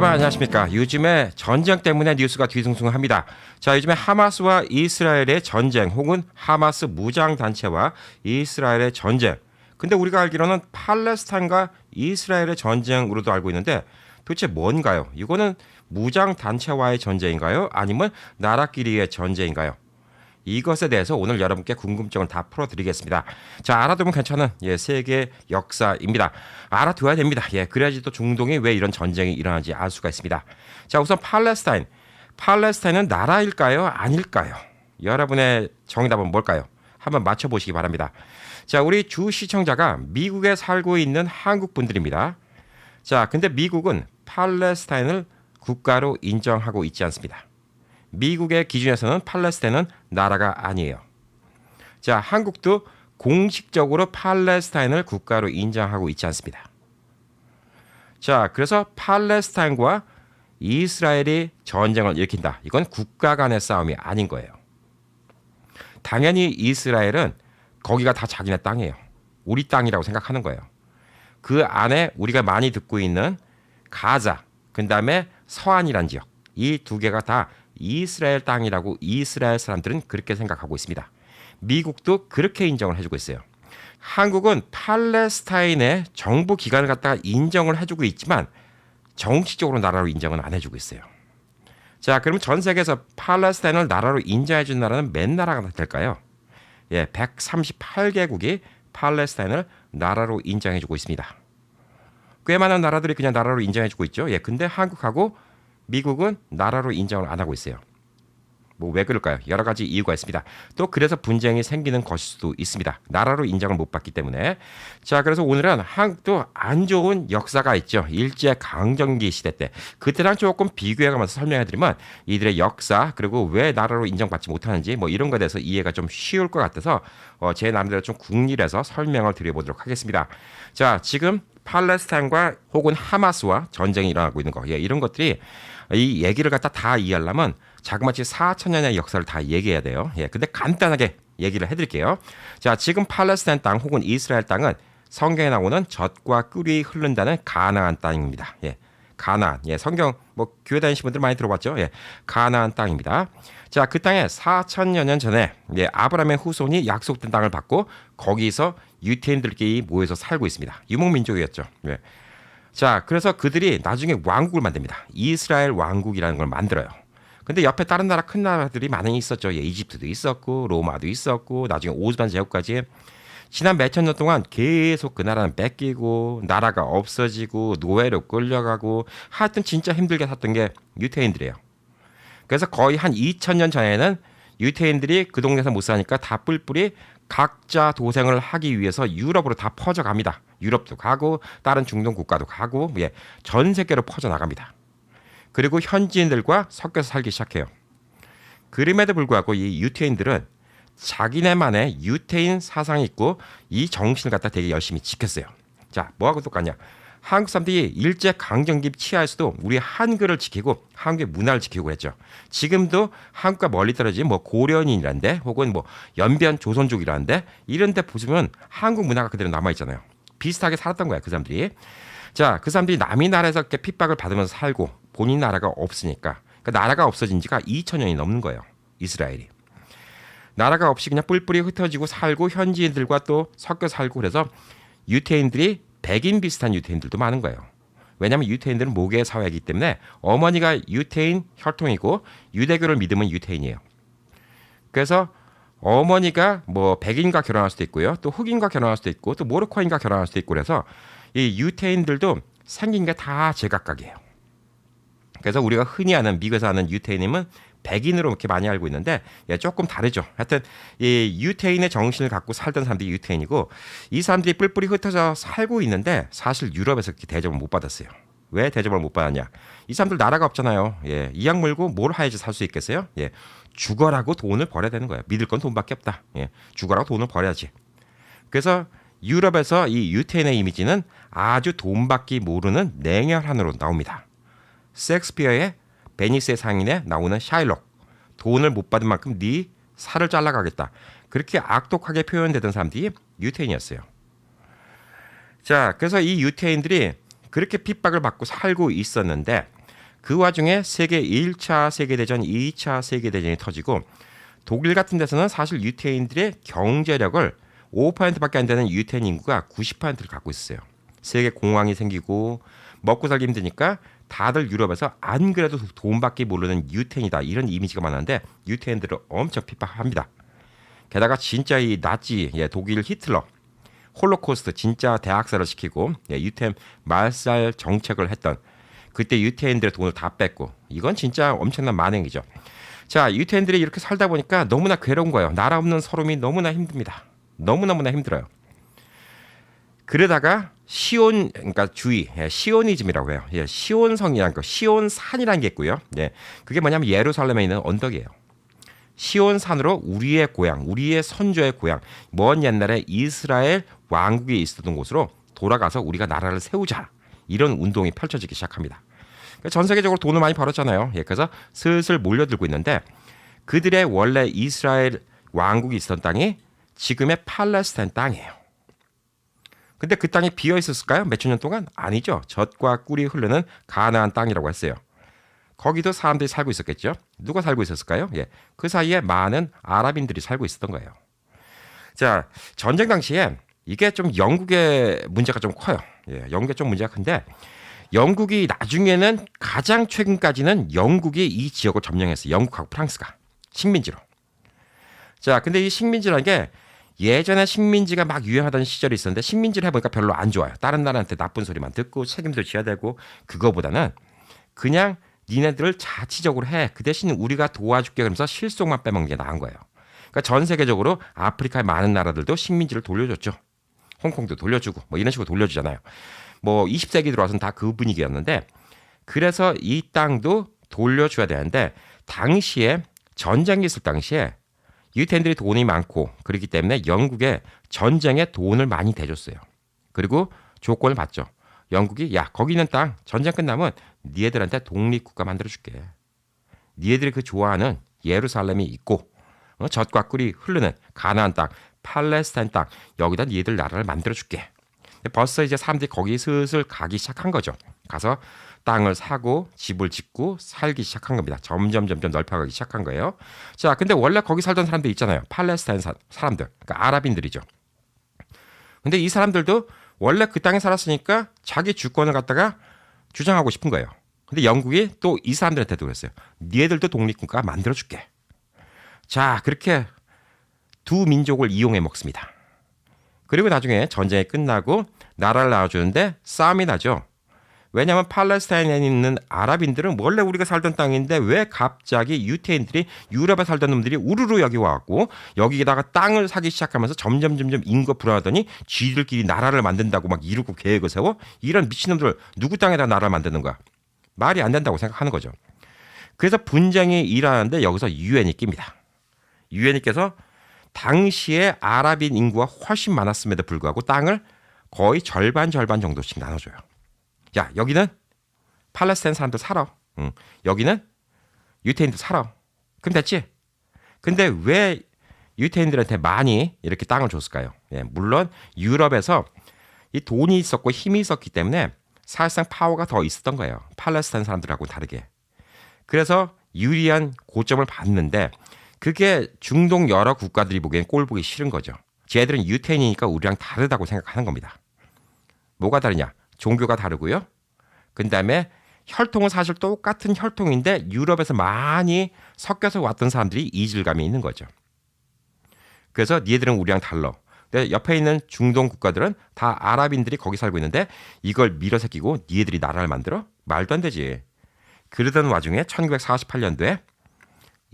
여러분 안녕하십니까. 요즘에 전쟁 때문에 뉴스가 뒤숭숭합니다. 자, 요즘에 하마스와 이스라엘의 전쟁 혹은 하마스 무장단체와 이스라엘의 전쟁. 근데 우리가 알기로는 팔레스타인과 이스라엘의 전쟁으로도 알고 있는데 도대체 뭔가요? 이거는 무장단체와의 전쟁인가요? 아니면 나라끼리의 전쟁인가요? 이것에 대해서 오늘 여러분께 궁금증을 다 풀어드리겠습니다. 자, 알아두면 괜찮은 세계 역사입니다. 알아둬야 됩니다. 그래야지 또 중동이 왜 이런 전쟁이 일어나는지 알 수가 있습니다. 자, 우선 팔레스타인. 팔레스타인은 나라일까요? 아닐까요? 여러분의 정답은 뭘까요? 한번 맞춰보시기 바랍니다. 자, 우리 주 시청자가 미국에 살고 있는 한국 분들입니다. 자, 근데 미국은 팔레스타인을 국가로 인정하고 있지 않습니다. 미국의 기준에서는 팔레스타인은 나라가 아니에요. 자, 한국도 공식적으로 팔레스타인을 국가로 인정하고 있지 않습니다. 자, 그래서 팔레스타인과 이스라엘이 전쟁을 일으킨다. 이건 국가 간의 싸움이 아닌 거예요. 당연히 이스라엘은 거기가 다 자기네 땅이에요. 우리 땅이라고 생각하는 거예요. 그 안에 우리가 많이 듣고 있는 가자, 그 다음에 서안이란 지역, 이 두 개가 다 이스라엘 땅이라고 이스라엘 사람들은 그렇게 생각하고 있습니다. 미국도 그렇게 인정을 해주고 있어요. 한국은 팔레스타인의 정부 기관을 갖다가 인정을 해주고 있지만 정치적으로 나라로 인정은 안 해주고 있어요. 자, 그러면 전 세계에서 팔레스타인을 나라로 인정해준 나라는 몇 나라가 될까요? 138개국이 팔레스타인을 나라로 인정해주고 있습니다. 꽤 많은 나라들이 그냥 나라로 인정해주고 있죠. 근데 한국하고 미국은 나라로 인정을 안 하고 있어요. 뭐 왜 그럴까요? 여러 가지 이유가 있습니다. 또 그래서 분쟁이 생기는 것일 수도 있습니다. 나라로 인정을 못 받기 때문에. 자, 그래서 오늘은 한국도 안 좋은 역사가 있죠. 일제 강점기 시대 때. 그때랑 조금 비교해가면서 설명해드리면 이들의 역사 그리고 왜 나라로 인정받지 못하는지 뭐 이런 거에 대해서 이해가 좀 쉬울 것 같아서 제 나름대로 좀 국리해서 설명을 드려보도록 하겠습니다. 자, 지금 팔레스타인과 혹은 하마스와 전쟁이 일어나고 있는 거. 이런 것들이 이 얘기를 갖다 다 이해하려면 자그마치 4천년의 역사를 다 얘기해야 돼요. 근데 간단하게 얘기를 해드릴게요. 자, 지금 팔레스타인 땅 혹은 이스라엘 땅은 성경에 나오는 젖과 꿀이 흐른다는 가나안 땅입니다. 가나안. 성경 뭐 교회 다니시는 분들 많이 들어봤죠? 가나안 땅입니다. 자, 그 땅에 4천여 년 전에 아브라함의 후손이 약속된 땅을 받고 거기서 유태인들끼리 모여서 살고 있습니다. 유목민족이었죠. 자, 그래서 그들이 나중에 왕국을 만듭니다. 이스라엘 왕국이라는 걸 만들어요. 근데 옆에 다른 나라 큰 나라들이 많이 있었죠. 이집트도 있었고 로마도 있었고 나중에 오스만 제국까지 지난 몇천 년 동안 계속 그 나라는 뺏기고 나라가 없어지고 노예로 끌려가고 하여튼 진짜 힘들게 샀던 게 유태인들이에요. 그래서 거의 한 2000년 전에는 유태인들이 그 동네에서 못 사니까 다 뿔뿔이 각자 도생을 하기 위해서 유럽으로 다 퍼져갑니다. 유럽도 가고 다른 중동 국가도 가고 전 세계로 퍼져나갑니다. 그리고 현지인들과 섞여서 살기 시작해요. 그럼에도 불구하고 이 유태인들은 자기네만의 유태인 사상이 있고 이 정신을 갖다 되게 열심히 지켰어요. 자, 뭐하고 똑같냐? 한국 사람들이 일제 강점기 치하에서도 우리 한글을 지키고 한국의 문화를 지키고 그랬죠. 지금도 한국과 멀리 떨어진 뭐 고려인이란데 혹은 뭐 연변 조선족이라는데 이런 데 보시면 한국 문화가 그대로 남아있잖아요. 비슷하게 살았던 거야, 그 사람들이. 자, 그 사람들이 남의 나라에서 이렇게 핍박을 받으면서 살고 본인 나라가 없으니까 그 나라가 없어진 지가 2000년이 넘는 거예요. 이스라엘이. 나라가 없이 그냥 뿔뿔이 흩어지고 살고 현지인들과 또 섞여 살고 그래서 유태인들이 백인 비슷한 유태인들도 많은 거예요. 왜냐하면 유태인들은 모계 사회이기 때문에 어머니가 유태인 혈통이고 유대교를 믿으면 유태인이에요. 그래서 어머니가 뭐 백인과 결혼할 수도 있고요. 또 흑인과 결혼할 수도 있고 또 모로코인과 결혼할 수도 있고 그래서 이 유태인들도 생긴 게 다 제각각이에요. 그래서 우리가 흔히 아는 미국에서 아는 유태인임은 백인으로 이렇게 많이 알고 있는데 조금 다르죠. 하여튼 이 유태인의 정신을 갖고 살던 사람들이 유태인이고 이 사람들이 뿔뿔이 흩어져 살고 있는데 사실 유럽에서 그렇게 대접을 못 받았어요. 왜 대접을 못 받았냐? 이 사람들 나라가 없잖아요. 이악 물고 뭘 해야지 살 수 있겠어요? 죽어라고 돈을 벌어야 되는 거예요. 믿을 건 돈밖에 없다. 죽어라고 돈을 벌어야지. 그래서 유럽에서 이 유태인의 이미지는 아주 돈밖에 모르는 냉혈한으로 나옵니다. 셰익스피어의 베니스의 상인에 나오는 샤일록. 돈을 못 받은 만큼 네 살을 잘라가겠다. 그렇게 악독하게 표현되던 사람들이 유태인이었어요. 자, 그래서 이 유태인들이 그렇게 핍박을 받고 살고 있었는데 그 와중에 세계 1차 세계대전, 2차 세계대전이 터지고 독일 같은 데서는 사실 유태인들의 경제력을 5%밖에 안 되는 유태인 인구가 90%를 갖고 있어요. 세계 공황이 생기고 먹고 살기 힘드니까 다들 유럽에서 안 그래도 돈밖에 모르는 유태인이다 이런 이미지가 많았는데 유태인들을 엄청 핍박합니다. 게다가 진짜 이 나치 독일 히틀러 홀로코스트 진짜 대학살을 시키고 유태인 말살 정책을 했던 그때 유태인들의 돈을 다 뺐고 이건 진짜 엄청난 만행이죠. 자, 유태인들이 이렇게 살다 보니까 너무나 괴로운 거예요. 나라 없는 서름이 너무나 힘듭니다. 너무너무나 힘들어요. 그러다가 시온 그러니까 시오니즘이라고 해요. 시온성이라는 거, 시온산이라는 게 있고요. 그게 뭐냐면 예루살렘에 있는 언덕이에요. 시온산으로 우리의 고향, 우리의 선조의 고향, 먼 옛날에 이스라엘 왕국이 있었던 곳으로 돌아가서 우리가 나라를 세우자. 이런 운동이 펼쳐지기 시작합니다. 전 세계적으로 돈을 많이 벌었잖아요. 그래서 슬슬 몰려들고 있는데 그들의 원래 이스라엘 왕국이 있었던 땅이 지금의 팔레스타인 땅이에요. 근데 그 땅이 비어 있었을까요? 몇천 년 동안? 아니죠. 젖과 꿀이 흐르는 가나안 땅이라고 했어요. 거기도 사람들이 살고 있었겠죠. 누가 살고 있었을까요? 그 사이에 많은 아랍인들이 살고 있었던 거예요. 자, 전쟁 당시에 이게 좀 영국의 문제가 좀 커요. 영국의 좀 문제가 큰데 영국이 나중에는 가장 최근까지는 영국이 이 지역을 점령했어요. 영국하고 프랑스가 식민지로. 자, 근데 이 식민지라는 게 예전에 식민지가 막 유행하던 시절이 있었는데 식민지를 해보니까 별로 안 좋아요. 다른 나라한테 나쁜 소리만 듣고 책임도 져야 되고 그거보다는 그냥 니네들을 자치적으로 해. 그 대신 우리가 도와줄게 그러면서 실속만 빼먹는 게 나은 거예요. 그러니까 전 세계적으로 아프리카의 많은 나라들도 식민지를 돌려줬죠. 홍콩도 돌려주고 뭐 이런 식으로 돌려주잖아요. 뭐 20세기 들어와서는 다 그 분위기였는데 그래서 이 땅도 돌려줘야 되는데 당시에 전쟁이 있을 당시에 유태인들이 돈이 많고 그렇기 때문에 영국에 전쟁에 돈을 많이 대줬어요. 그리고 조건을 받죠. 영국이 야 거기 있는 땅 전쟁 끝나면 니네들한테 독립국가 만들어줄게. 니네들이 그 좋아하는 예루살렘이 있고 젖과 꿀이 흐르는 가나안 땅, 팔레스타인 땅 여기다 니네들 나라를 만들어줄게. 벌써 이제 사람들이 거기 슬슬 가기 시작한 거죠. 가서 땅을 사고 집을 짓고 살기 시작한 겁니다. 점점 넓혀가기 시작한 거예요. 자, 근데 원래 거기 살던 사람들 있잖아요. 팔레스타인 사람들, 그러니까 아랍인들이죠. 근데 이 사람들도 원래 그 땅에 살았으니까 자기 주권을 갖다가 주장하고 싶은 거예요. 근데 영국이 또 이 사람들한테도 그랬어요. 니네들도 독립국가 만들어줄게. 자, 그렇게 두 민족을 이용해 먹습니다. 그리고 나중에 전쟁이 끝나고 나라를 나눠주는데 싸움이 나죠. 왜냐하면 팔레스타인에 있는 아랍인들은 원래 우리가 살던 땅인데 왜 갑자기 유태인들이 유럽에 살던 놈들이 우르르 여기 와갖고 여기다가 땅을 사기 시작하면서 점점 인구가 불어나더니 쥐들끼리 나라를 만든다고 막 이루고 계획을 세워? 이런 미친놈들 누구 땅에다 나라를 만드는 거야? 말이 안 된다고 생각하는 거죠. 그래서 분쟁이 일어나는데 여기서 유엔이 낍니다. 유엔이께서 당시에 아랍인 인구가 훨씬 많았음에도 불구하고 땅을 거의 절반 정도씩 나눠줘요. 야, 여기는 팔레스타인 사람들 살아. 여기는 유태인들 살아. 그럼 됐지? 근데 왜 유태인들한테 많이 이렇게 땅을 줬을까요? 물론 유럽에서 이 돈이 있었고 힘이 있었기 때문에 사실상 파워가 더 있었던 거예요. 팔레스타인 사람들하고 다르게. 그래서 유리한 고점을 받는데 그게 중동 여러 국가들이 보기엔 꼴 보기 싫은 거죠. 쟤들은 유태인이니까 우리랑 다르다고 생각하는 겁니다. 뭐가 다르냐? 종교가 다르고요. 그 다음에 혈통은 사실 똑같은 혈통인데 유럽에서 많이 섞여서 왔던 사람들이 이질감이 있는 거죠. 그래서 니네들은 우리랑 달라. 근데 옆에 있는 중동 국가들은 다 아랍인들이 거기 살고 있는데 이걸 밀어새기고 니네들이 나라를 만들어? 말도 안 되지. 그러던 와중에 1948년도에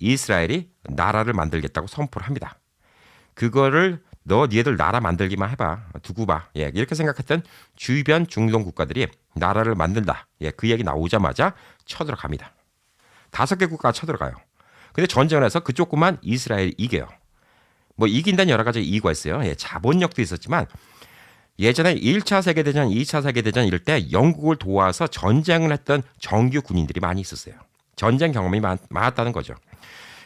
이스라엘이 나라를 만들겠다고 선포를 합니다. 그거를 너 니네들 나라 만들기만 해봐. 두고 봐. 이렇게 생각했던 주변 중동 국가들이 나라를 만든다. 그 얘기 나오자마자 쳐들어갑니다. 5개 국가가 쳐들어가요. 근데 전쟁을 해서 그쪽만 이스라엘이 이겨요. 뭐 이긴다는 여러 가지 이유가 있어요. 자본력도 있었지만 예전에 1차 세계대전, 2차 세계대전 이럴 때 영국을 도와서 전쟁을 했던 정규 군인들이 많이 있었어요. 전쟁 경험이 많았다는 거죠.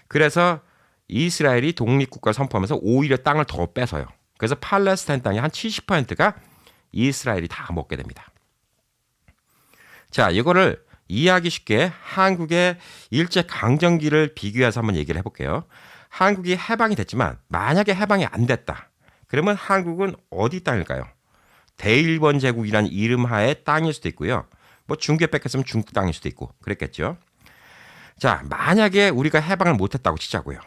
그래서 이스라엘이 독립국가를 선포하면서 오히려 땅을 더 뺏어요. 그래서 팔레스타인 땅의 한 70%가 이스라엘이 다 먹게 됩니다. 자, 이거를 이해하기 쉽게 한국의 일제강점기를 비교해서 한번 얘기를 해볼게요. 한국이 해방이 됐지만 만약에 해방이 안 됐다. 그러면 한국은 어디 땅일까요? 대일본 제국이라는 이름 하에 땅일 수도 있고요. 뭐 중국에 뺏겼으면 중국 땅일 수도 있고 그랬겠죠. 자, 만약에 우리가 해방을 못했다고 치자고요.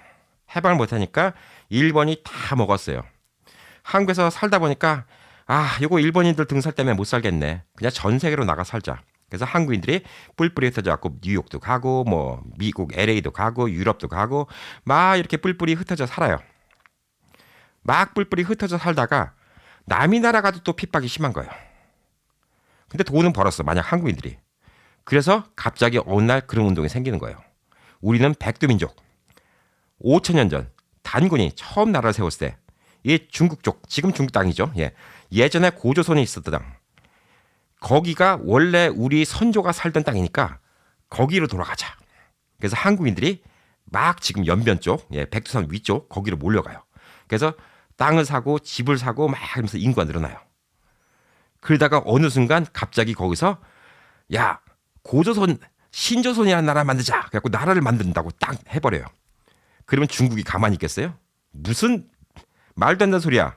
해방을 못하니까 일본이 다 먹었어요. 한국에서 살다 보니까 이거 일본인들 등살 때문에 못 살겠네. 그냥 전 세계로 나가 살자. 그래서 한국인들이 뿔뿔이 흩어져 갖고 뉴욕도 가고 뭐 미국 LA도 가고 유럽도 가고 막 이렇게 뿔뿔이 흩어져 살아요. 막 뿔뿔이 흩어져 살다가 남이 나라 가도 또 핍박이 심한 거예요. 근데 돈은 벌었어. 만약 한국인들이. 그래서 갑자기 어느 날 그런 운동이 생기는 거예요. 우리는 백두민족. 5천년 전 단군이 처음 나라를 세웠을 때 이 중국 쪽, 지금 중국 땅이죠. 예전에 고조선이 있었던 땅. 거기가 원래 우리 선조가 살던 땅이니까 거기로 돌아가자. 그래서 한국인들이 막 지금 연변 쪽, 백두산 위쪽 거기로 몰려가요. 그래서 땅을 사고 집을 사고 막 하면서 인구가 늘어나요. 그러다가 어느 순간 갑자기 거기서 야, 고조선, 신조선이라는 나라 만들자. 그래갖고 나라를 만든다고 딱 해버려요. 그러면 중국이 가만히 있겠어요? 무슨 말도 안 되는 소리야.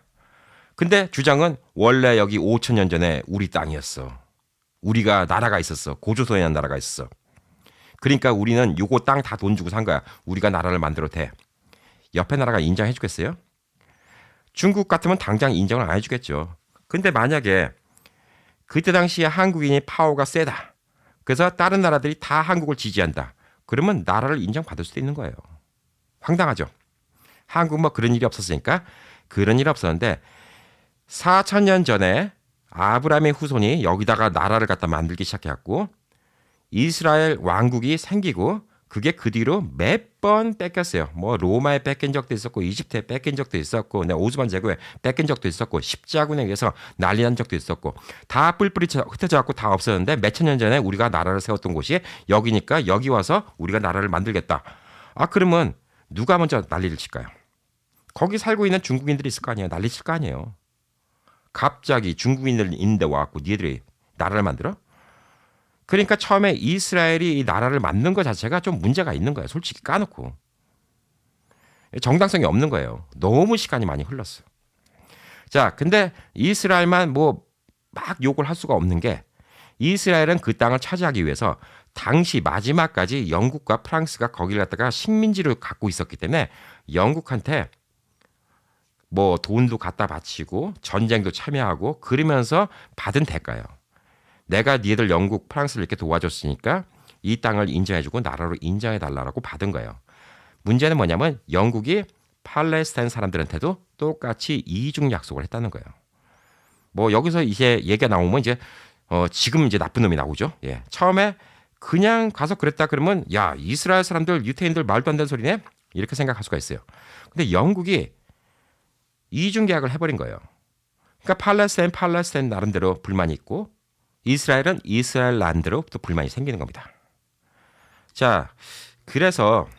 근데 주장은 원래 여기 5천 년 전에 우리 땅이었어. 우리가 나라가 있었어. 고조선이라는 나라가 있었어. 그러니까 우리는 요거 땅 다 돈 주고 산 거야. 우리가 나라를 만들어도 돼. 옆에 나라가 인정해 주겠어요? 중국 같으면 당장 인정을 안 해주겠죠. 근데 만약에 그때 당시에 한국인이 파워가 세다. 그래서 다른 나라들이 다 한국을 지지한다. 그러면 나라를 인정받을 수도 있는 거예요. 황당하죠. 한국 뭐 그런 일이 없었으니까 그런 일이 없었는데 4천년 전에 아브라함의 후손이 여기다가 나라를 갖다 만들기 시작해갖고 이스라엘 왕국이 생기고 그게 그 뒤로 몇 번 뺏겼어요. 뭐 로마에 뺏긴 적도 있었고 이집트에 뺏긴 적도 있었고 오스만 제국에 뺏긴 적도 있었고 십자군에 의해서 난리 난 적도 있었고 다 뿔뿔이 흩어져 갖고 다 없었는데 몇천 년 전에 우리가 나라를 세웠던 곳이 여기니까 여기 와서 우리가 나라를 만들겠다. 그러면 누가 먼저 난리를 칠까요? 거기 살고 있는 중국인들이 있을 거 아니에요. 난리 칠 거 아니에요. 갑자기 중국인들 있는데 와갖고 니들이 나라를 만들어? 그러니까 처음에 이스라엘이 이 나라를 만든 것 자체가 좀 문제가 있는 거예요. 솔직히 까놓고. 정당성이 없는 거예요. 너무 시간이 많이 흘렀어. 자, 근데 이스라엘만 뭐 막 욕을 할 수가 없는 게 이스라엘은 그 땅을 차지하기 위해서 당시 마지막까지 영국과 프랑스가 거기를 갖다가 식민지를 갖고 있었기 때문에 영국한테 뭐 돈도 갖다 바치고 전쟁도 참여하고 그러면서 받은 대가예요. 내가 니들 영국, 프랑스를 이렇게 도와줬으니까 이 땅을 인정해주고 나라로 인정해달라고 받은 거예요. 문제는 뭐냐면 영국이 팔레스타인 사람들한테도 똑같이 이중 약속을 했다는 거예요. 뭐 여기서 이제 얘기가 나오면 이제 지금 이제 나쁜 놈이 나오죠. 처음에 그냥 가서 그랬다 그러면 야, 이스라엘 사람들, 유태인들 말도 안 되는 소리네? 이렇게 생각할 수가 있어요. 근데 영국이 이중 계약을 해버린 거예요. 그러니까 팔레스타인 나름대로 불만이 있고 이스라엘은 이스라엘 란대로 또 불만이 생기는 겁니다. 자, 그래서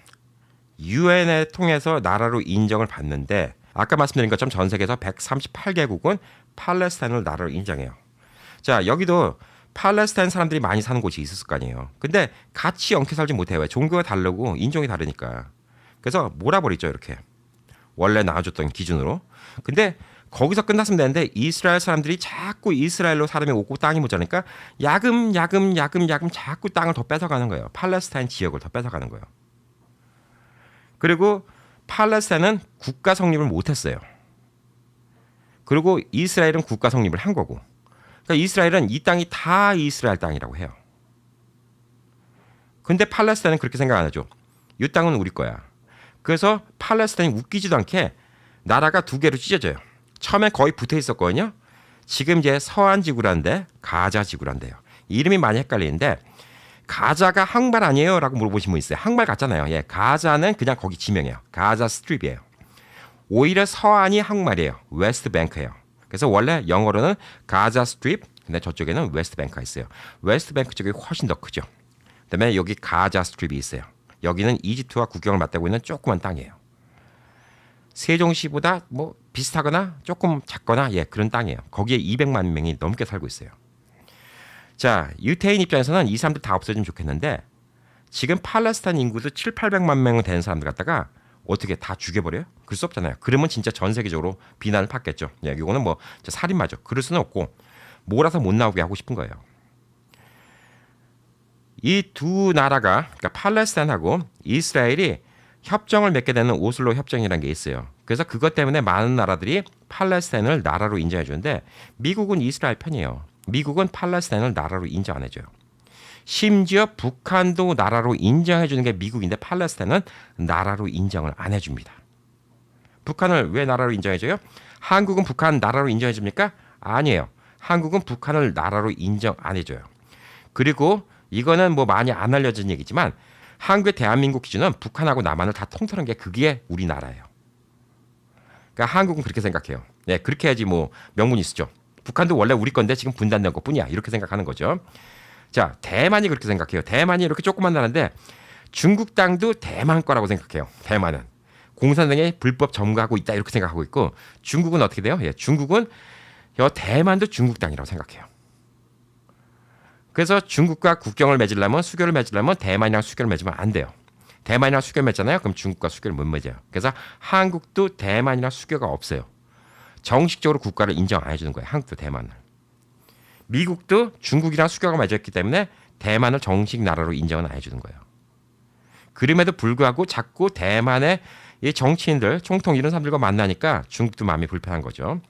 유엔을 통해서 나라로 인정을 받는데 아까 말씀드린 것처럼 전 세계에서 138개국은 팔레스타인을 나라로 인정해요. 자, 여기도 팔레스타인 사람들이 많이 사는 곳이 있었을 거 아니에요. 근데 같이 엉켜 살지 못해요. 왜? 종교가 다르고 인종이 다르니까. 그래서 몰아버리죠, 이렇게. 원래 나눠줬던 기준으로. 근데 거기서 끝났으면 되는데 이스라엘 사람들이 자꾸 이스라엘로 사람이 오고 땅이 모자라니까 야금 자꾸 땅을 더 뺏어가는 거예요. 팔레스타인 지역을 더 뺏어가는 거예요. 그리고 팔레스타인은 국가 성립을 못했어요. 그리고 이스라엘은 국가 성립을 한 거고. 그러니까 이스라엘은 이 땅이 다 이스라엘 땅이라고 해요. 근데 팔레스타인은 그렇게 생각 안 하죠. 이 땅은 우리 거야. 그래서 팔레스타인이 웃기지도 않게 나라가 두 개로 찢어져요. 처음에 거의 붙어 있었거든요. 지금 이제 서한 지구란데 가자 지구란데요. 이름이 많이 헷갈리는데 가자가 항말 아니에요? 라고 물어보신 분 있어요. 항말 같잖아요. 가자는 그냥 거기 지명이에요. 가자 스트립이에요. 오히려 서한이 항말이에요. 웨스트 뱅크예요. 그래서 원래 영어로는 가자 스트립, 근데 저쪽에는 웨스트 뱅크가 있어요. 웨스트 뱅크 쪽이 훨씬 더 크죠. 그다음에 여기 가자 스트립이 있어요. 여기는 이집트와 국경을 맞대고 있는 조그만 땅이에요. 세종시보다 뭐 비슷하거나 조금 작거나 그런 땅이에요. 거기에 200만 명이 넘게 살고 있어요. 자, 유태인 입장에서는 이 사람들 다 없어지면 좋겠는데 지금 팔레스타인 인구도 7, 800만 명 되는 사람들 갖다가 어떻게 다 죽여버려요? 그럴 수 없잖아요. 그러면 진짜 전 세계적으로 비난을 받겠죠. 예, 이거는 뭐 살인마죠. 그럴 수는 없고 몰아서 못 나오게 하고 싶은 거예요. 이 두 나라가 그러니까 팔레스타인하고 이스라엘이 협정을 맺게 되는 오슬로 협정이라는 게 있어요. 그래서 그것 때문에 많은 나라들이 팔레스타인을 나라로 인정해 주는데 미국은 이스라엘 편이에요. 미국은 팔레스타인을 나라로 인정 안 해줘요. 심지어 북한도 나라로 인정해 주는 게 미국인데 팔레스타인은 나라로 인정을 안 해줍니다. 북한을 왜 나라로 인정해줘요? 한국은 북한 나라로 인정해줍니까? 아니에요. 한국은 북한을 나라로 인정 안 해줘요. 그리고 이거는 뭐 많이 안 알려진 얘기지만 한국의 대한민국 기준은 북한하고 남한을 다 통틀은 게 그게 우리나라예요. 그러니까 한국은 그렇게 생각해요. 네, 그렇게 해야지 뭐 명분이 있죠. 북한도 원래 우리 건데 지금 분단된 것뿐이야. 이렇게 생각하는 거죠. 자, 대만이 그렇게 생각해요. 대만이 이렇게 조그만 나라인데 중국 땅도 대만 거라고 생각해요. 대만은 공산당이 불법 점거하고 있다 이렇게 생각하고 있고 중국은 어떻게 돼요? 예, 중국은 대만도 중국 땅이라고 생각해요. 그래서 중국과 국경을 맺으려면 수교를 맺으려면 대만이랑 수교를 맺으면 안 돼요. 대만이랑 수교 맺잖아요. 그럼 중국과 수교를 못 맺어요. 그래서 한국도 대만이랑 수교가 없어요. 정식적으로 국가를 인정 안 해주는 거예요. 한국도 대만을. 미국도 중국이랑 수교가 맺었기 때문에 대만을 정식 나라로 인정은 안 해주는 거예요. 그럼에도 불구하고 자꾸 대만의 이 정치인들, 총통 이런 사람들과 만나니까 중국도 마음이 불편한 거죠.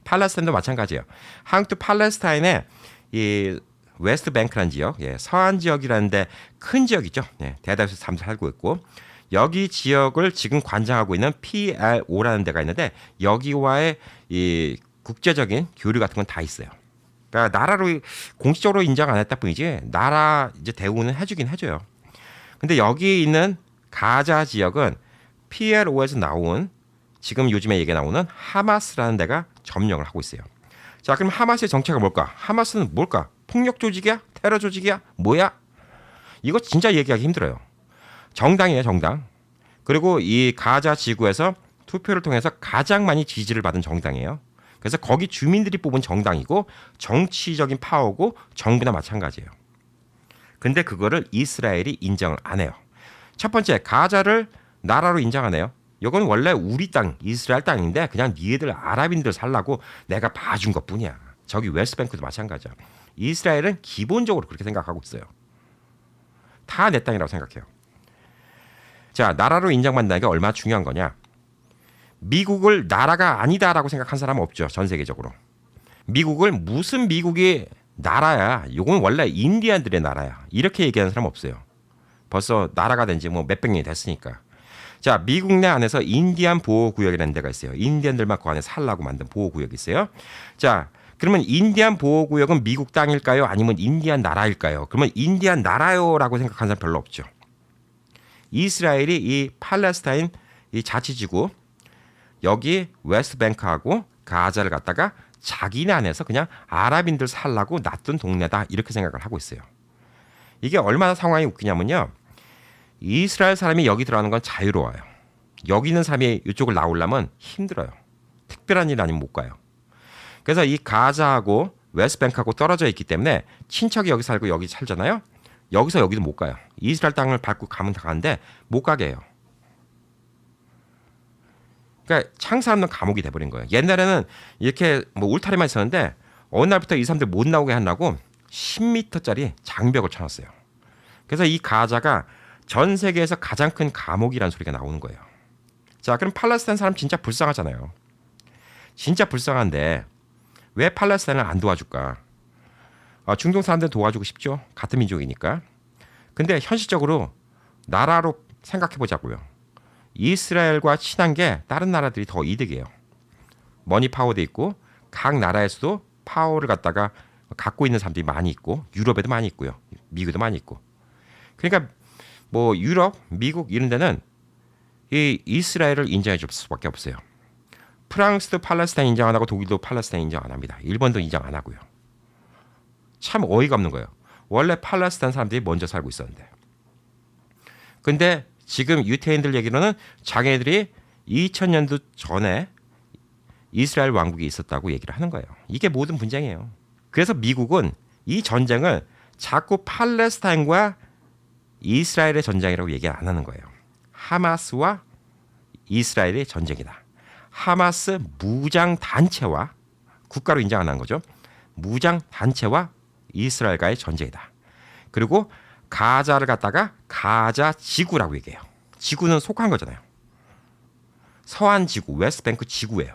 팔레스타인도 마찬가지예요. 한국도 팔레스타인에 이 웨스트 뱅크라는 지역, 예, 서안 지역이라는데 큰 지역이죠. 예, 대다수 사람들 살고 있고 여기 지역을 지금 관장하고 있는 PLO라는 데가 있는데 여기와의 이 국제적인 교류 같은 건 다 있어요. 그러니까 나라로 공식적으로 인정 안 했다 뿐이지 나라 이제 대우는 해주긴 해줘요. 근데 여기 있는 가자 지역은 PLO에서 나온 지금 요즘에 얘기 나오는 하마스라는 데가 점령을 하고 있어요. 자, 그럼 하마스의 정체가 뭘까? 하마스는 뭘까? 폭력 조직이야? 테러 조직이야? 뭐야? 이거 진짜 얘기하기 힘들어요. 정당이에요, 정당. 그리고 이 가자 지구에서 투표를 통해서 가장 많이 지지를 받은 정당이에요. 그래서 거기 주민들이 뽑은 정당이고 정치적인 파워고 정부나 마찬가지예요. 근데 그거를 이스라엘이 인정을 안 해요. 첫 번째, 가자를 나라로 인정 안 해요. 이건 원래 우리 땅, 이스라엘 땅인데 그냥 니네들 아랍인들 살라고 내가 봐준 것뿐이야. 저기 웨스트뱅크도 마찬가지야. 이스라엘은 기본적으로 그렇게 생각하고 있어요. 다 내 땅이라고 생각해요. 자, 나라로 인정받는다는 게 얼마나 중요한 거냐. 미국을 나라가 아니다라고 생각한 사람은 없죠. 전 세계적으로. 미국을 무슨 미국이 나라야. 이건 원래 인디안들의 나라야. 이렇게 얘기하는 사람 없어요. 벌써 나라가 된 지 뭐 몇백 년이 됐으니까. 자, 미국 내 안에서 인디안 보호구역이라는 데가 있어요. 인디안들만 그 안에 살라고 만든 보호구역이 있어요. 자, 그러면 인디안 보호구역은 미국 땅일까요? 아니면 인디안 나라일까요? 그러면 인디안 나라요라고 생각하는 사람 별로 없죠. 이스라엘이 이 팔레스타인 이 자치지구 여기 웨스트뱅크하고 가자를 갖다가 자기네 안에서 그냥 아랍인들 살라고 놔둔 동네다 이렇게 생각을 하고 있어요. 이게 얼마나 상황이 웃기냐면요. 이스라엘 사람이 여기 들어가는 건 자유로워요. 여기 있는 사람이 이쪽을 나오려면 힘들어요. 특별한 일 아니면 못 가요. 그래서 이 가자하고 웨스트뱅크하고 떨어져 있기 때문에 친척이 여기 살고 여기 살잖아요. 여기서 여기도 못 가요. 이스라엘 땅을 밟고 가면 다 가는데 못 가게 해요. 그러니까 창사하는 감옥이 돼버린 거예요. 옛날에는 이렇게 뭐 울타리만 있었는데 어느 날부터 이 사람들 못 나오게 하려고 10m짜리 장벽을 쳐놨어요. 그래서 이 가자가 전 세계에서 가장 큰 감옥이라는 소리가 나오는 거예요. 자, 그럼 팔레스타인 사람 진짜 불쌍하잖아요. 진짜 불쌍한데 왜 팔레스타인을 안 도와줄까? 중동 사람들 도와주고 싶죠. 같은 민족이니까. 근데 현실적으로 나라로 생각해보자고요. 이스라엘과 친한 게 다른 나라들이 더 이득이에요. 머니 파워도 있고 각 나라에서도 파워를 갖다가 갖고 있는 사람들이 많이 있고 유럽에도 많이 있고요. 미국에도 많이 있고. 그러니까 뭐 유럽, 미국 이런 데는 이 이스라엘을 인정해 줄 수밖에 없어요. 프랑스도 팔레스타인 인정 안 하고 독일도 팔레스타인 인정 안 합니다. 일본도 인정 안 하고요. 참 어이가 없는 거예요. 원래 팔레스타인 사람들이 먼저 살고 있었는데. 근데 지금 유태인들 얘기로는 자기네들이 2000년도 전에 이스라엘 왕국이 있었다고 얘기를 하는 거예요. 이게 모든 분쟁이에요. 그래서 미국은 이 전쟁을 자꾸 팔레스타인과 이스라엘의 전쟁이라고 얘기 안 하는 거예요. 하마스와 이스라엘의 전쟁이다. 하마스 무장 단체와 국가로 인정 안 한 거죠. 무장 단체와 이스라엘과의 전쟁이다. 그리고 가자를 갖다가 가자 지구라고 얘기해요. 지구는 속한 거잖아요. 서한 지구, 웨스트뱅크 지구예요.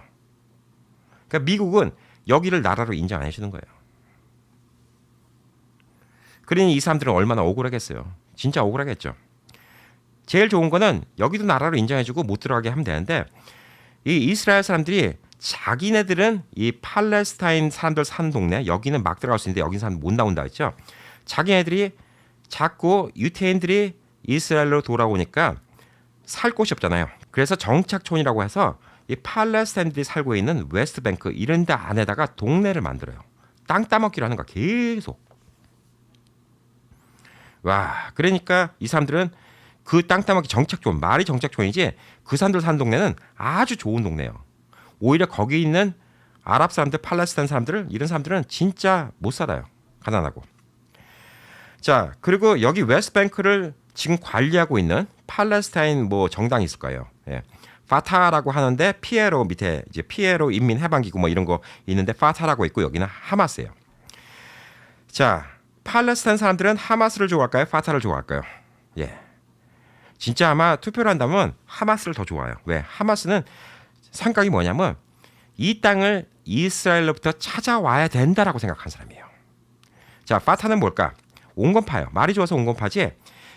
그러니까 미국은 여기를 나라로 인정 안 해주는 거예요. 그러니 이 사람들은 얼마나 억울하겠어요. 진짜 억울하겠죠. 제일 좋은 거는 여기도 나라로 인정해주고 못 들어가게 하면 되는데 이 이스라엘 사람들이 자기네들은 이 팔레스타인 사람들 사는 동네 여기는 막 들어갈 수 있는데 여기 사람 못 나온다 했죠. 자기네들이 자꾸 유태인들이 이스라엘로 돌아오니까 살 곳이 없잖아요. 그래서 정착촌이라고 해서 이 팔레스타인들이 살고 있는 웨스트뱅크 이런 데 안에다가 동네를 만들어요. 땅 따먹기로 하는 거 계속. 와, 그러니까 이 사람들은 그 땅 따먹기 정착촌, 말이 정착촌이지 그 사람들 사는 동네는 아주 좋은 동네예요. 오히려 거기 있는 아랍 사람들, 팔레스타인 사람들을 이런 사람들은 진짜 못 살아요. 가난하고. 자, 그리고 여기 웨스트뱅크를 지금 관리하고 있는 팔레스타인 뭐 정당이 있을 거예요. 예. 파타라고 하는데 피에로 밑에 이제 피에로 인민해방기구 뭐 이런 거 있는데 파타라고 있고 여기는 하마스예요. 자, 팔레스타인 사람들은 하마스를 좋아할까요? 파타를 좋아할까요? 예. 진짜 아마 투표를 한다면 하마스를 더 좋아해요. 왜? 하마스는 생각이 뭐냐면 이 땅을 이스라엘로부터 찾아와야 된다라고 생각한 사람이에요. 자, 파타는 뭘까? 온건파예요. 말이 좋아서 온건파지.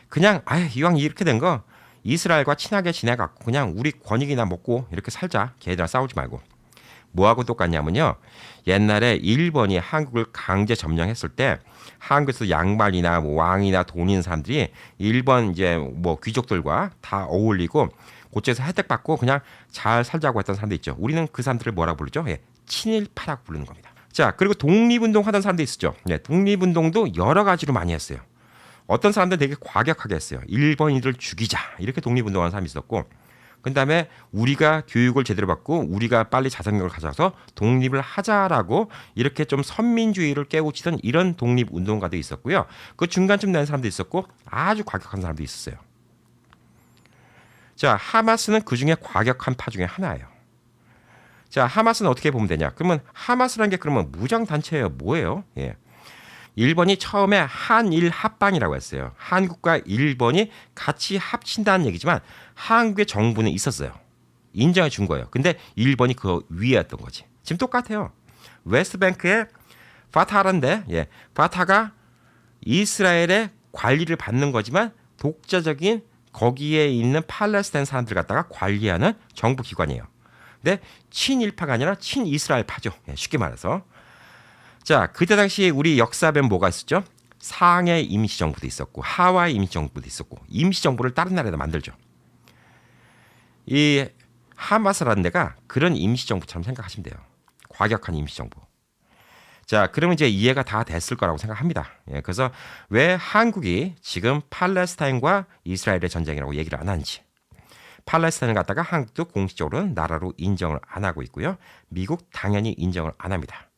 그냥 이왕 이렇게 된 거 이스라엘과 친하게 지내갖고 그냥 우리 권익이나 먹고 이렇게 살자. 걔들이랑 싸우지 말고. 뭐하고 똑같냐면요. 옛날에 일본이 한국을 강제 점령했을 때 한국에서 양반이나 뭐 왕이나 돈 있는 사람들이 일본 이제 뭐 귀족들과 다 어울리고 고쳐서 혜택 받고 그냥 잘 살자고 했던 사람들 있죠. 우리는 그 사람들을 뭐라고 부르죠? 예, 친일파라고 부르는 겁니다. 자, 그리고 독립운동 하던 사람도 있었죠. 예, 독립운동도 여러 가지로 많이 했어요. 어떤 사람들은 되게 과격하게 했어요. 일본인들 죽이자 이렇게 독립운동하는 사람이 있었고 그다음에 우리가 교육을 제대로 받고 우리가 빨리 자생력을 가져서 독립을 하자라고 이렇게 좀 선민주의를 깨우치던 이런 독립운동가도 있었고요. 그 중간쯤 되는 사람도 있었고 아주 과격한 사람도 있었어요. 자, 하마스는 그중에 과격한 파 중에 하나예요. 자, 하마스는 어떻게 보면 되냐? 그러면 하마스라는 게 그러면 무장단체예요. 뭐예요? 예. 일본이 처음에 한일 합방이라고 했어요. 한국과 일본이 같이 합친다는 얘기지만 한국의 정부는 있었어요. 인정해 준 거예요. 근데 일본이 그 위에였던 거지. 지금 똑같아요. 웨스트뱅크에 파타라인데 예, 파타가 이스라엘의 관리를 받는 거지만 독자적인 거기에 있는 팔레스타인 사람들 갖다가 관리하는 정부 기관이에요. 근데 친일파가 아니라 친이스라엘파죠. 예, 쉽게 말해서. 자, 그때 당시 우리 역사변 뭐가 있었죠? 상해 임시정부도 있었고 하와이 임시정부도 있었고 임시정부를 다른 나라에다 만들죠. 이 하마스라는 데가 그런 임시정부처럼 생각하시면 돼요. 과격한 임시정부. 자, 그러면 이제 이해가 다 됐을 거라고 생각합니다. 예, 그래서 왜 한국이 지금 팔레스타인과 이스라엘의 전쟁이라고 얘기를 안 하는지. 팔레스타인을 갖다가 한국도 공식적으로는 나라로 인정을 안 하고 있고요. 미국 당연히 인정을 안 합니다.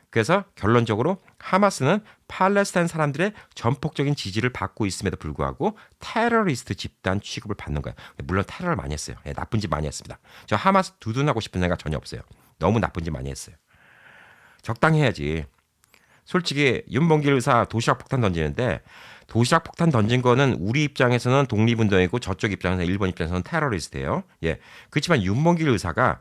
그래서 결론적으로 하마스는 팔레스타인 사람들의 전폭적인 지지를 받고 있음에도 불구하고 테러리스트 집단 취급을 받는 거예요. 물론 테러를 많이 했어요. 예, 나쁜 짓 많이 했습니다. 저 하마스 두둔하고 싶은 생각 전혀 없어요. 너무 나쁜 짓 많이 했어요. 적당히 해야지. 솔직히 윤봉길 의사 도시락 폭탄 던지는데 도시락 폭탄 던진 거는 우리 입장에서는 독립운동이고 저쪽 입장에서 일본 입장에서는 테러리스트예요. 예. 그렇지만 윤봉길 의사가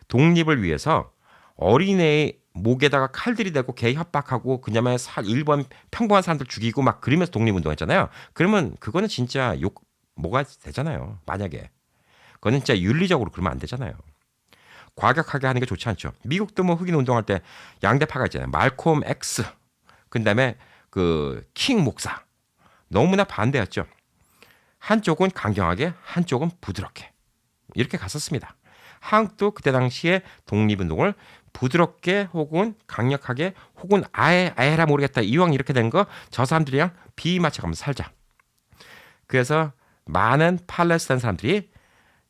독립을 위해서 어린애의 목에다가 칼들이 대고 개 협박하고 그냐면 일본 평범한 사람들 죽이고 막 그러면서 독립운동했잖아요. 그러면 그거는 진짜 욕 뭐가 되잖아요. 만약에 그거는 진짜 윤리적으로 그러면 안 되잖아요. 과격하게 하는 게 좋지 않죠. 미국도 뭐 흑인 운동할 때 양대파가 있잖아요. 말콤 X 그다음에 그 킹 목사 너무나 반대였죠. 한쪽은 강경하게 한쪽은 부드럽게 이렇게 갔었습니다. 한국도 그때 당시에 독립운동을 부드럽게 혹은 강력하게 혹은 아예 해라 모르겠다 이왕 이렇게 된 거 저 사람들이랑 비맞춰가면서 살자. 그래서 많은 팔레스타인 사람들이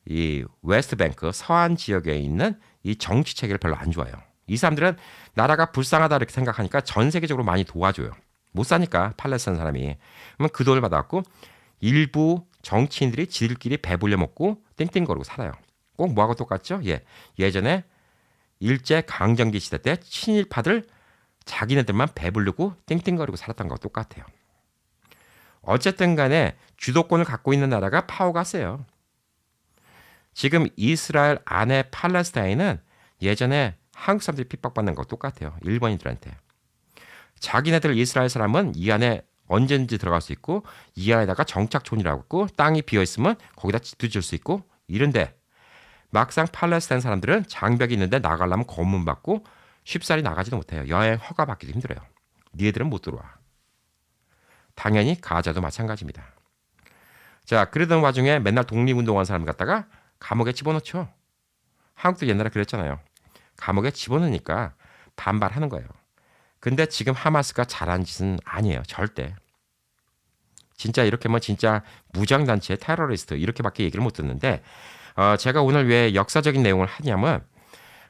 이 웨스트뱅크 서한 지역에 있는 이 정치 체계를 별로 안 좋아해요. 이 사람들은 나라가 불쌍하다 이렇게 생각하니까 전 세계적으로 많이 도와줘요. 못 사니까 팔레스타인 사람이. 그러면 그 돈을 받아갖고 일부 정치인들이 지들끼리 배불려 먹고 땡땡거리고 살아요. 꼭 뭐하고 똑같죠? 예, 예전에 일제 강점기 시대 때 친일파들 자기네들만 배부르고 땡땡거리고 살았던 거와 똑같아요. 어쨌든 간에 주도권을 갖고 있는 나라가 파워가 세요. 지금 이스라엘 안에 팔레스타인은 예전에 한국 사람들이 핍박받는 거 똑같아요. 일본인들한테. 자기네들 이스라엘 사람은 이 안에 언제든지 들어갈 수 있고 이 안에다가 정착촌이라고 있고 땅이 비어있으면 거기다 집도 지을 수 있고 이런데 막상 팔레스타인 사람들은 장벽이 있는데 나가려면 검문 받고 쉽사리 나가지도 못해요. 여행 허가 받기도 힘들어요. 니네들은 못 들어와. 당연히 가자도 마찬가지입니다. 자, 그러던 와중에 맨날 독립운동한 사람 갖다가 감옥에 집어넣죠. 한국도 옛날에 그랬잖아요. 감옥에 집어넣으니까 반발하는 거예요. 근데 지금 하마스가 잘한 짓은 아니에요. 절대. 진짜 이렇게 하면 진짜 무장단체 테러리스트 이렇게밖에 얘기를 못 듣는데 제가 오늘 왜 역사적인 내용을 하냐면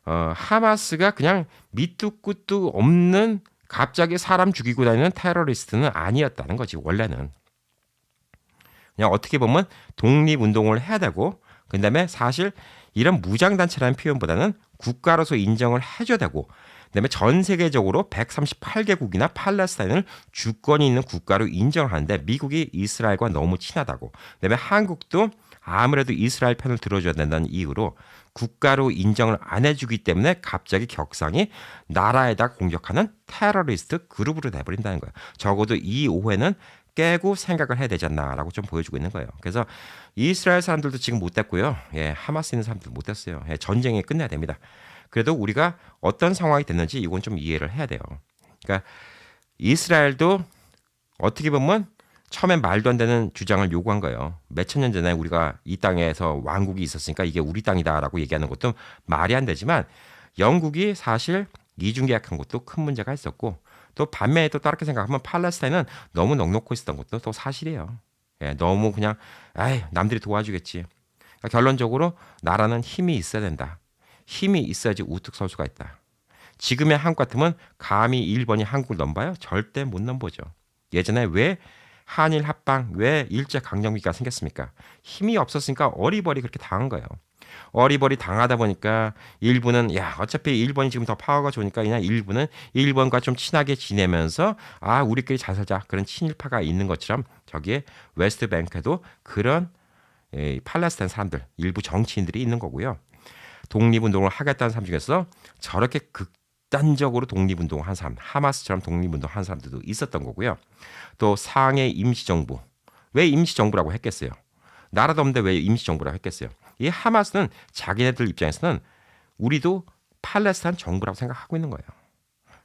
하마스가 그냥 밑도 끝도 없는 갑자기 사람 죽이고 다니는 테러리스트는 아니었다는 거지. 원래는. 그냥 어떻게 보면 독립운동을 해야 되고 그다음에 사실 이런 무장단체라는 표현보다는 국가로서 인정을 해줘야 되고 그다음에 전 세계적으로 138개국이나 팔레스타인을 주권이 있는 국가로 인정하는데 미국이 이스라엘과 너무 친하다고 그다음에 한국도 아무래도 이스라엘 편을 들어줘야 된다는 이유로 국가로 인정을 안 해주기 때문에 갑자기 격상이 나라에다 공격하는 테러리스트 그룹으로 돼버린다는 거예요. 적어도 이 오해는 깨고 생각을 해야 되지 않나라고 좀 보여주고 있는 거예요. 그래서 이스라엘 사람들도 지금 못 됐고요. 예, 하마스 있는 사람들도 못 됐어요. 예, 전쟁이 끝내야 됩니다. 그래도 우리가 어떤 상황이 됐는지 이건 좀 이해를 해야 돼요. 그러니까 이스라엘도 어떻게 보면 처음엔 말도 안 되는 주장을 요구한 거예요. 몇천 년 전에 우리가 이 땅에서 왕국이 있었으니까 이게 우리 땅이다라고 얘기하는 것도 말이 안 되지만 영국이 사실 이중계약한 것도 큰 문제가 있었고 또 반면에 또 다르게 생각하면 팔레스타인은 너무 넉넉고 있었던 것도 또 사실이에요. 예, 너무 그냥 남들이 도와주겠지. 그러니까 결론적으로 나라는 힘이 있어야 된다. 힘이 있어야지 우뚝 설 수가 있다. 지금의 한국 같으면 감히 일본이 한국을 넘봐요? 절대 못 넘보죠. 예전에 왜 한일 합방, 왜 일제 강점기가 생겼습니까? 힘이 없었으니까 어리버리 그렇게 당한 거예요. 어리버리 당하다 보니까 일부는 어차피 일본이 지금 더 파워가 좋으니까 그냥 일부는 일본과 좀 친하게 지내면서 우리끼리 잘 살자 그런 친일파가 있는 것처럼 저기에 웨스트뱅크에도 그런 팔레스타인 사람들 일부 정치인들이 있는 거고요. 독립운동을 하겠다는 사람 중에서 저렇게 극단적으로 독립운동을 한 사람, 하마스처럼 독립운동을 한 사람들도 있었던 거고요. 또 상해 임시정부, 왜 임시정부라고 했겠어요? 나라도 없는데 왜 임시정부라고 했겠어요? 이 하마스는 자기네들 입장에서는 우리도 팔레스타인 정부라고 생각하고 있는 거예요.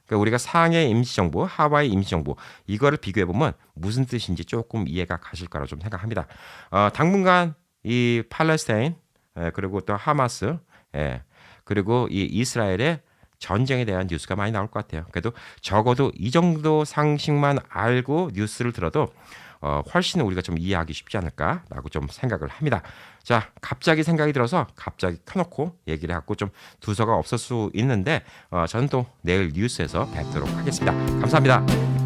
그러니까 우리가 상해 임시정부, 하와이 임시정부 이거를 비교해보면 무슨 뜻인지 조금 이해가 가실 거라고 좀 생각합니다. 당분간 이 팔레스타인 그리고 또 하마스 그리고 이 이스라엘의 전쟁에 대한 뉴스가 많이 나올 것 같아요. 그래도 적어도 이 정도 상식만 알고 뉴스를 들어도 훨씬 우리가 좀 이해하기 쉽지 않을까라고 좀 생각을 합니다. 자, 갑자기 생각이 들어서 갑자기 켜놓고 얘기를 하고 좀 두서가 없을 수 있는데 저는 또 내일 뉴스에서 뵙도록 하겠습니다. 감사합니다.